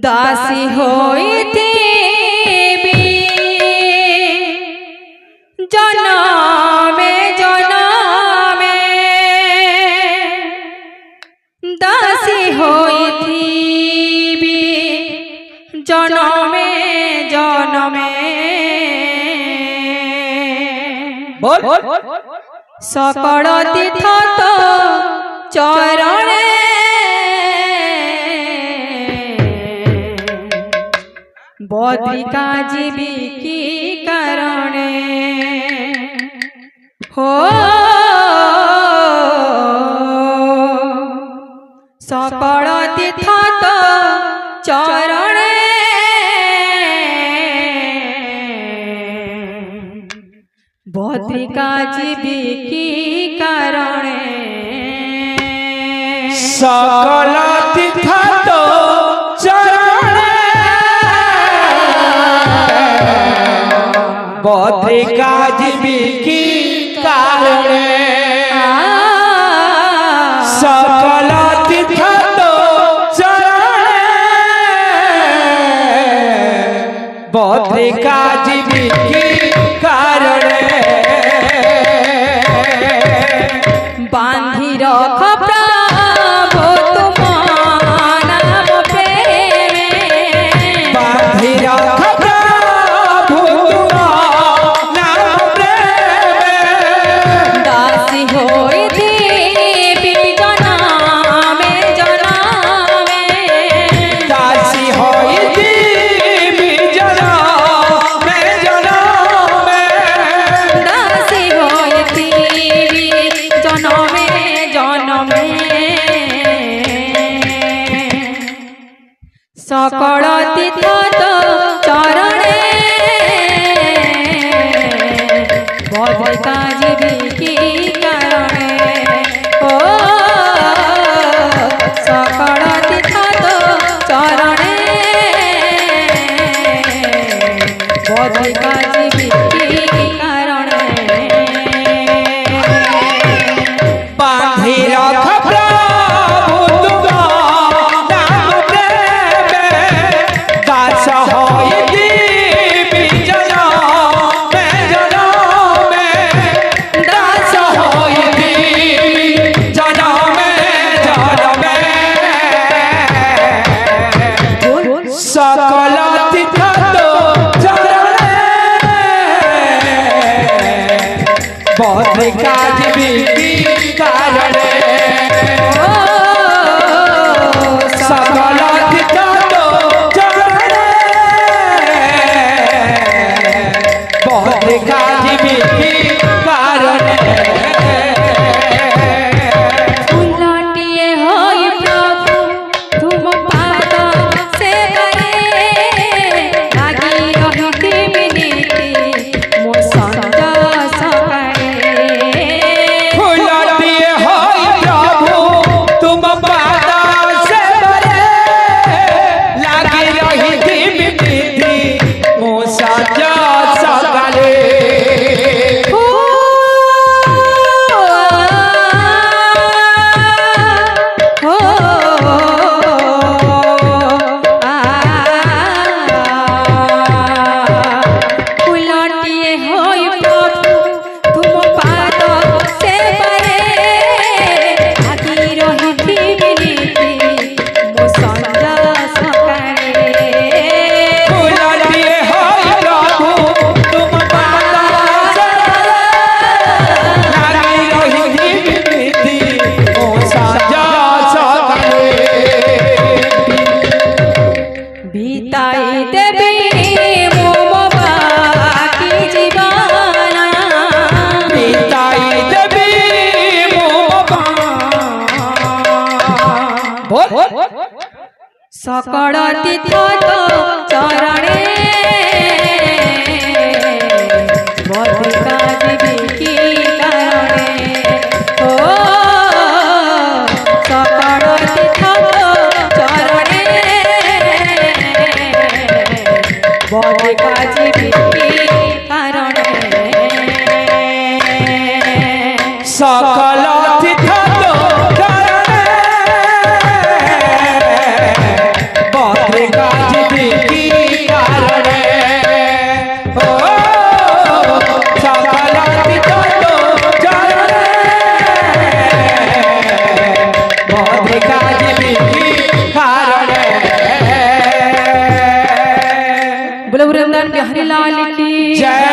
दासी होइथिबी जनमे जनमे दासी होइथिबी जनमे जनमे सकल तीर्थ तो चरणे बद्रिका जीवी की कारणे हो सकल तीर्थ तो चरणे बद्रिका जीवी की कारणे सकल तीर्थ तो चरणे बद्रिका जीवी की कारणे सकल तीर्थ तो चरणे बद्रिका जीवी की कारणे बांधी रख प्रभु तुम नाम प्रेमे बांधी रख प्रभु तुम नाम प्रेमे दासी होइथिबी जनमे जनमे दासी होइथिबी जनमे जनमे दासी होइथिबी जनमे जनमे सकल तीर्थ तो चरणे बद्रिका जीवी की कारणे ओ सकल तीर्थ तो चरणे बद्रिका जीवी की कारणे बांधी रख प्रभु तुम नाम प्रेमे दास होइथिबी जनमे जनमे दास होइथिबी जनमे जनमे सकल तीर्थ तो चरणे बद्रिका जीवी की कारणे सकल तीर्थ तो चरणे बद्रिका जीवी की कारणे उलटिए होई प्रभु तुम पाद सेवरे लागी रहिथिबी नीति मो संत सकाळे फुलटिए होई प्रभु तुम पाद सेवरे लागी रहिथिबी नीति मो संत सकाळे उलटिए होई प्रभु तुम पाद सेवरे लागी रहिथिबी नीति मो संत सकाळे फुलटिए होई प्रभु तुम पाद सेवरे लागी रहिथिबी नीति मो संत सकाळे बीताई देवी मोम बाकी जीवन बीताई देवी मोह सकल तीर्थ तो चरणे बद्रिका जीवी की कारणे ओ सकल तीर्थ तो चरणे बद्रिका जीवी की कारणे सकल तीर्थ तो चरणे बद्रिका ও সকল তীর্থ চরণে বধিকা জীবী কারণে बोलो वृंदावन बिहारी लाल की जय